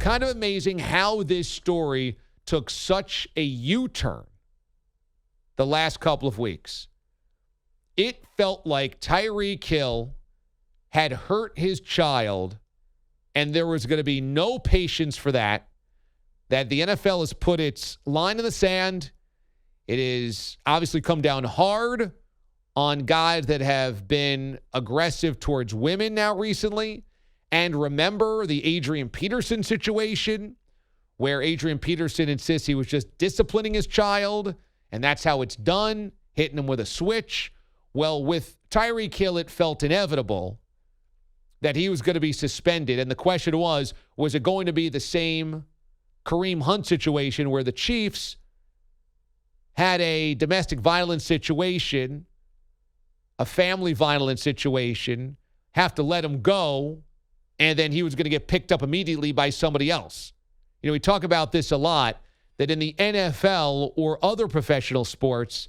kind of amazing how this story took such a U-turn the last couple of weeks. It felt like Tyreek Hill had hurt his child, and there was going to be no patience for that the NFL has put its line in the sand. It is obviously come down hard on guys that have been aggressive towards women now recently. And remember the Adrian Peterson situation where Adrian Peterson insists he was just disciplining his child, and that's how it's done, hitting him with a switch. Well, with Tyreek Hill, it felt inevitable that he was going to be suspended. And the question was it going to be the same Kareem Hunt situation where the Chiefs had a domestic violence situation, a family violence situation, have to let him go, and then he was going to get picked up immediately by somebody else? You know, we talk about this a lot, that in the NFL or other professional sports,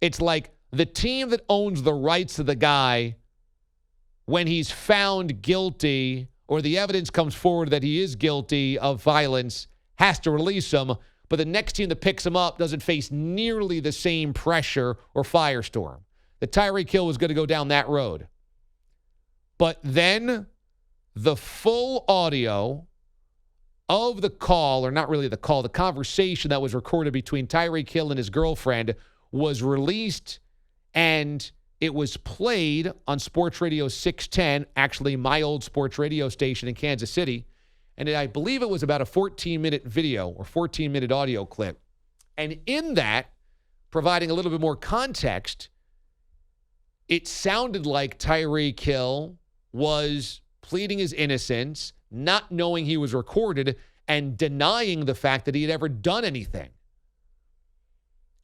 it's like the team that owns the rights to the guy, when he's found guilty or the evidence comes forward that he is guilty of violence, has to release him, but the next team that picks him up doesn't face nearly the same pressure or firestorm. The Tyreek Hill was going to go down that road. But then the full audio of the call, or not really the call, the conversation that was recorded between Tyreek Hill and his girlfriend was released, and it was played on Sports Radio 610, actually my old sports radio station in Kansas City. And I believe it was about a 14-minute video or 14-minute audio clip. And in that, providing a little bit more context, it sounded like Tyreek Hill was pleading his innocence, not knowing he was recorded, and denying the fact that he had ever done anything.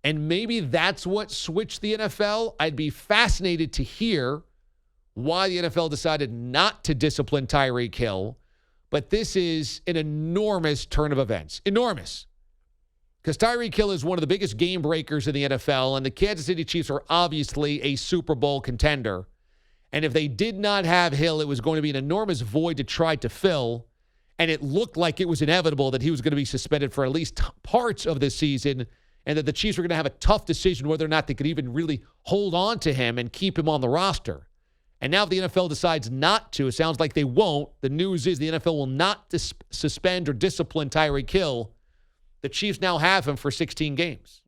And maybe that's what switched the NFL. I'd be fascinated to hear why the NFL decided not to discipline Tyreek Hill. But this is an enormous turn of events. Enormous. Because Tyreek Hill is one of the biggest game breakers in the NFL, and the Kansas City Chiefs are obviously a Super Bowl contender. And if they did not have Hill, it was going to be an enormous void to try to fill. And it looked like it was inevitable that he was going to be suspended for at least parts of this season, and that the Chiefs were going to have a tough decision whether or not they could even really hold on to him and keep him on the roster. And now if the NFL decides not to, it sounds like they won't. The news is the NFL will not suspend or discipline Tyreek Hill. The Chiefs now have him for 16 games.